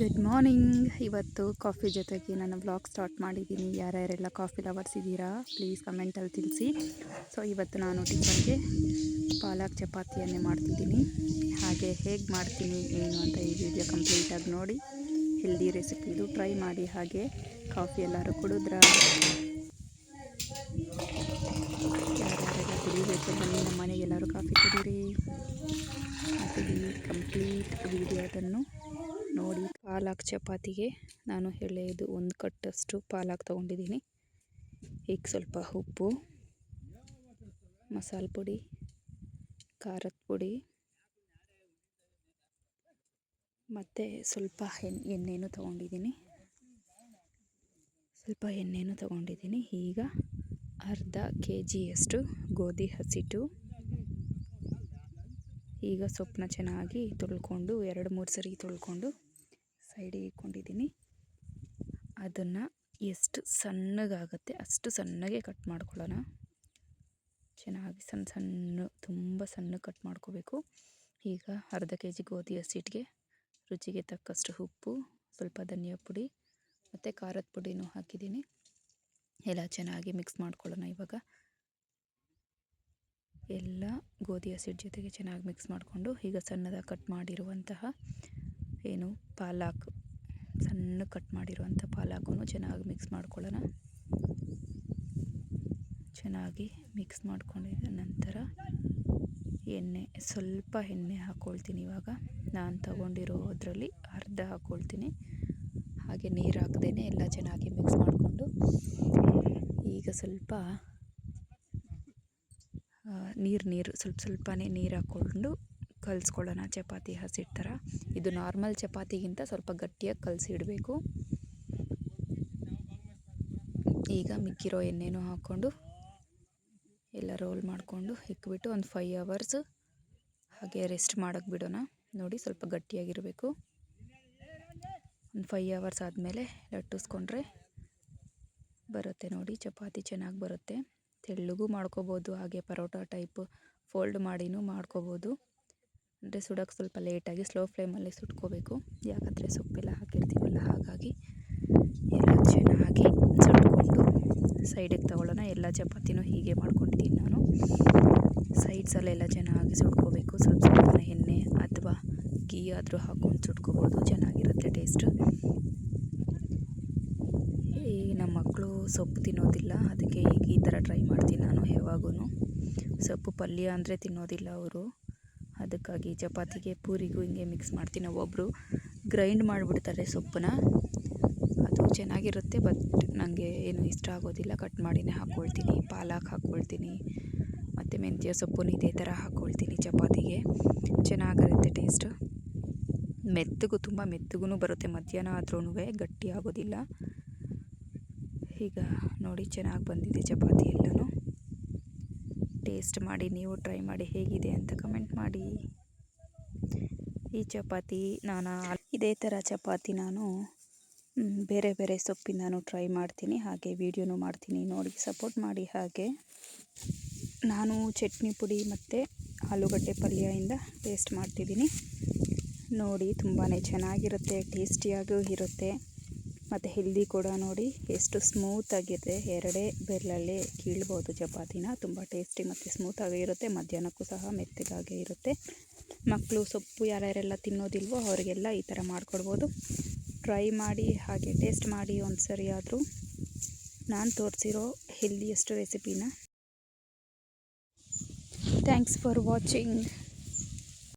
Good morning. ಇವತ್ತು coffee ಜೊತೆಗೆ ನಾನು ವ್ಲಾಗ್ ಸ್ಟಾರ್ಟ್ ಮಾಡಿದ್ದೀನಿ. ಯಾರ್ಯಾರೆಲ್ಲ ಕಾಫಿ ಲವರ್ಸ್ ಇದ್ದೀರಾ ಪ್ಲೀಸ್ ಕಮೆಂಟಲ್ಲಿ ತಿಳಿಸಿ. ಸೊ ಇವತ್ತು ನಾನು ಟಿಫನ್ಗೆ ಪಾಲಕ್ ಚಪಾತಿಯನ್ನೇ ಮಾಡ್ತಿದ್ದೀನಿ. ಹಾಗೆ ಹೇಗೆ ಮಾಡ್ತೀನಿ ಏನು ಅಂತ ಈ ವಿಡಿಯೋ ಕಂಪ್ಲೀಟಾಗಿ ನೋಡಿ. ಹೆಲ್ದಿ ರೆಸಿಪಿ ಇದು, ಟ್ರೈ ಮಾಡಿ. ಹಾಗೆ ಕಾಫಿ ಎಲ್ಲರೂ ಕುಡಿದ್ರಾ? ಯಾರ್ಯಾರೆಲ್ಲ ಕುಡಿಬೇಕು ಬನ್ನಿ ನಮ್ಮ ಮನೆಗೆ ಎಲ್ಲರೂ ಕಾಫಿ ಕುಡೀರಿ. ಮತ್ತು ಈ ಕಂಪ್ಲೀಟ್ ವಿಡಿಯೋದನ್ನು ನೋಡಿ. ಪಾಲಕ್ ಚಪಾತಿಗೆ ನಾನು ಎಳೆದು 1 ಕಟ್ಟಷ್ಟು ಪಾಲಕ್ ತೊಗೊಂಡಿದ್ದೀನಿ. ಈಗ ಸ್ವಲ್ಪ ಉಪ್ಪು, ಮಸಾಲೆ ಪುಡಿ, ಖಾರದ ಪುಡಿ ಮತ್ತು ಸ್ವಲ್ಪ ಎಣ್ಣೆನೂ ತೊಗೊಂಡಿದ್ದೀನಿ. ಈಗ ಅರ್ಧ kgಯಷ್ಟು ಗೋಧಿ ಹಸಿಟ್ಟು. ಈಗ ಸೊಪ್ಪನ್ನ ಚೆನ್ನಾಗಿ ತೊಳ್ಕೊಂಡು 2-3 ಸರಿ ತೊಳ್ಕೊಂಡು ಸೈಡಿಗೆ ಇಟ್ಕೊಂಡಿದ್ದೀನಿ. ಅದನ್ನು ಎಷ್ಟು ಸಣ್ಣಗಾಗುತ್ತೆ ಅಷ್ಟು ಸಣ್ಣಗೆ ಕಟ್ ಮಾಡ್ಕೊಳ್ಳೋಣ. ಚೆನ್ನಾಗಿ ತುಂಬ ಸಣ್ಣ ಕಟ್ ಮಾಡ್ಕೋಬೇಕು. ಈಗ ಅರ್ಧ kg ಗೋಧಿ ಹಸಿಟ್ಟಿಗೆ ರುಚಿಗೆ ತಕ್ಕಷ್ಟು ಉಪ್ಪು, ಸ್ವಲ್ಪ ಧನಿಯಾ ಪುಡಿ ಮತ್ತು ಖಾರದ ಪುಡಿನೂ ಹಾಕಿದ್ದೀನಿ. ಎಲ್ಲ ಚೆನ್ನಾಗಿ ಮಿಕ್ಸ್ ಮಾಡ್ಕೊಳ್ಳೋಣ. ಇವಾಗ ಎಲ್ಲ ಗೋಧಿ ಹಸಿಟ್ಟು ಜೊತೆಗೆ ಚೆನ್ನಾಗಿ ಮಿಕ್ಸ್ ಮಾಡಿಕೊಂಡು ಈಗ ಸಣ್ಣದಾಗಿ ಕಟ್ ಮಾಡಿರುವಂತಹ ಸಣ್ಣ ಕಟ್ ಮಾಡಿರುವಂಥ ಪಾಲಕನ್ನು ಚೆನ್ನಾಗಿ ಮಿಕ್ಸ್ ಮಾಡ್ಕೊಳ್ಳೋಣ. ಚೆನ್ನಾಗಿ ಮಿಕ್ಸ್ ಮಾಡ್ಕೊಂಡಿದ್ದ ನಂತರ ಸ್ವಲ್ಪ ಎಣ್ಣೆ ಹಾಕ್ಕೊಳ್ತೀನಿ. ಇವಾಗ ನಾನು ತಗೊಂಡಿರೋದ್ರಲ್ಲಿ ಅರ್ಧ ಹಾಕ್ಕೊಳ್ತೀನಿ. ಹಾಗೆ ನೀರು ಹಾಕ್ದೇ ಎಲ್ಲ ಚೆನ್ನಾಗಿ ಮಿಕ್ಸ್ ಮಾಡಿಕೊಂಡು ಈಗ ಸ್ವಲ್ಪ ಸ್ವಲ್ಪನೇ ನೀರು ಹಾಕ್ಕೊಂಡು ಕಲಿಸ್ಕೊಳ್ಳೋಣ. ಚಪಾತಿ ಹಸಿಟ್ಟು ಥರ. ಇದು ನಾರ್ಮಲ್ ಚಪಾತಿಗಿಂತ ಸ್ವಲ್ಪ ಗಟ್ಟಿಯಾಗಿ ಕಲಸಿ ಇಡಬೇಕು. ಈಗ ಮಿಕ್ಕಿರೋ ಎಣ್ಣೆನೂ ಹಾಕ್ಕೊಂಡು ಎಲ್ಲ ರೋಲ್ ಮಾಡಿಕೊಂಡು ಇಕ್ಬಿಟ್ಟು ಒಂದು 5 hours ಹಾಗೆ ರೆಸ್ಟ್ ಮಾಡೋಕ್ಕೆ ಬಿಡೋಣ. ನೋಡಿ ಸ್ವಲ್ಪ ಗಟ್ಟಿಯಾಗಿರಬೇಕು. ಒಂದು 5 hours ಆದಮೇಲೆ ಲಟ್ಟಿಸ್ಕೊಂಡ್ರೆ ಬರುತ್ತೆ ನೋಡಿ, ಚಪಾತಿ ಚೆನ್ನಾಗಿ ಬರುತ್ತೆ. ತೆಳ್ಳಗೂ ಮಾಡ್ಕೋಬೋದು, ಹಾಗೆ ಪರೋಟ ಟೈಪ್ ಫೋಲ್ಡ್ ಮಾಡಿನೂ ಮಾಡ್ಕೋಬೋದು. ಅಂದರೆ ಸುಡೋಕ್ಕೆ ಸ್ವಲ್ಪ ಲೇಟಾಗಿ ಸ್ಲೋ ಫ್ಲೇಮಲ್ಲಿ ಸುಟ್ಕೋಬೇಕು. ಯಾಕಂದರೆ ಸೊಪ್ಪೆಲ್ಲ ಹಾಕಿರ್ತೀವಲ್ಲ, ಹಾಗಾಗಿ ಎಲ್ಲ ಚೆನ್ನಾಗಿ ಸುಟ್ಕೊಂಡು ಸೈಡಿಗೆ ತಗೊಳ್ಳೋಣ. ಎಲ್ಲ ಚಪಾತಿನೂ ಹೀಗೆ ಮಾಡ್ಕೊಂಡಿದ್ದೀನಿ ನಾನು. ಸೈಡ್ಸಲ್ಲೆಲ್ಲ ಚೆನ್ನಾಗಿ ಸುಟ್ಕೋಬೇಕು. ಸ್ವಲ್ಪ ಎಣ್ಣೆ ಅಥವಾ ಗೀ ಆದರೂ ಹಾಕ್ಕೊಂಡು ಸುಟ್ಕೋಬೋದು, ಚೆನ್ನಾಗಿರುತ್ತೆ ಟೇಸ್ಟು. ನಮ್ಮ ಮಕ್ಕಳು ಸೊಪ್ಪು ತಿನ್ನೋದಿಲ್ಲ, ಅದಕ್ಕೆ ಈಗ ಈ ಥರ ಟ್ರೈ ಮಾಡ್ತೀನಿ ನಾನು ಯಾವಾಗೂ. ಸೊಪ್ಪು ಪಲ್ಯ ಅಂದರೆ ತಿನ್ನೋದಿಲ್ಲ ಅವರು, ಅದಕ್ಕಾಗಿ ಚಪಾತಿಗೆ ಪೂರಿಗೂ ಹಿಂಗೆ ಮಿಕ್ಸ್ ಮಾಡ್ತೀನಿ. ಒಬ್ಬರು ಗ್ರೈಂಡ್ ಮಾಡಿಬಿಡ್ತಾರೆ ಸೊಪ್ಪನ್ನ, ಅದು ಚೆನ್ನಾಗಿರುತ್ತೆ. ಬಟ್ ನನಗೆ ಏನು ಇಷ್ಟ ಆಗೋದಿಲ್ಲ. ಕಟ್ ಮಾಡಿನೇ ಹಾಕ್ಕೊಳ್ತೀನಿ. ಪಾಲಕ್ ಹಾಕ್ಕೊಳ್ತೀನಿ ಮತ್ತು ಮೆಂತ್ಯ ಸೊಪ್ಪು ಇದೇ ಥರ ಹಾಕ್ಕೊಳ್ತೀನಿ ಚಪಾತಿಗೆ. ಚೆನ್ನಾಗಿರುತ್ತೆ ಟೇಸ್ಟು. ತುಂಬ ಮೆತ್ತಗೂ ಬರುತ್ತೆ. ಮಧ್ಯಾಹ್ನ ಆದ್ರೂ ಗಟ್ಟಿ ಆಗೋದಿಲ್ಲ. ಈಗ ನೋಡಿ ಚೆನ್ನಾಗಿ ಬಂದಿದೆ ಚಪಾತಿ ಎಲ್ಲನೂ. ಟೇಸ್ಟ್ ಮಾಡಿ, ನೀವು ಟ್ರೈ ಮಾಡಿ ಹೇಗಿದೆ ಅಂತ ಕಮೆಂಟ್ ಮಾಡಿ. ಈ ಚಪಾತಿ ಇದೇ ಥರ ಚಪಾತಿ ನಾನು ಬೇರೆ ಬೇರೆ ಸೊಪ್ಪಿಂದನೂ ಟ್ರೈ ಮಾಡ್ತೀನಿ, ಹಾಗೆ ವಿಡಿಯೋನೂ ಮಾಡ್ತೀನಿ. ನೋಡಿ ಸಪೋರ್ಟ್ ಮಾಡಿ. ಹಾಗೆ ನಾನು ಚಟ್ನಿ ಪುಡಿ ಮತ್ತು ಆಲೂಗಡ್ಡೆ ಪಲ್ಯದಿಂದ ಟೇಸ್ಟ್ ಮಾಡ್ತಿದ್ದೀನಿ. ನೋಡಿ ತುಂಬಾ ಚೆನ್ನಾಗಿರುತ್ತೆ, ಟೇಸ್ಟಿಯಾಗೂ ಇರುತ್ತೆ ಮತ್ತು ಹೆಲ್ದಿ ಕೂಡ. ನೋಡಿ ಎಷ್ಟು ಸ್ಮೂತಾಗಿದೆ. 2 ಬೆರಳಲ್ಲೇ ಕೀಳ್ಬೋದು ಚಪಾತಿನ. ತುಂಬ ಟೇಸ್ಟಿ ಮತ್ತು ಸ್ಮೂತಾಗಿ ಇರುತ್ತೆ. ಮಧ್ಯಾಹ್ನಕ್ಕೂ ಸಹ ಮೆತ್ತಗಾಗೇ ಇರುತ್ತೆ. ಮಕ್ಕಳು ಸೊಪ್ಪು ಯಾರ್ಯಾರೆಲ್ಲ ತಿನ್ನೋದಿಲ್ವೋ ಅವರಿಗೆಲ್ಲ ಈ ಥರ ಮಾಡಿಕೊಡ್ಬೋದು. ಟ್ರೈ ಮಾಡಿ, ಹಾಗೆ ಟೇಸ್ಟ್ ಮಾಡಿ ಒಂದು ಸರಿ ಆದರೂ ನಾನು ತೋರಿಸಿರೋ ಹೆಲ್ದಿಯೆಸ್ಟ್ ರೆಸಿಪಿನ. Thanks for watching.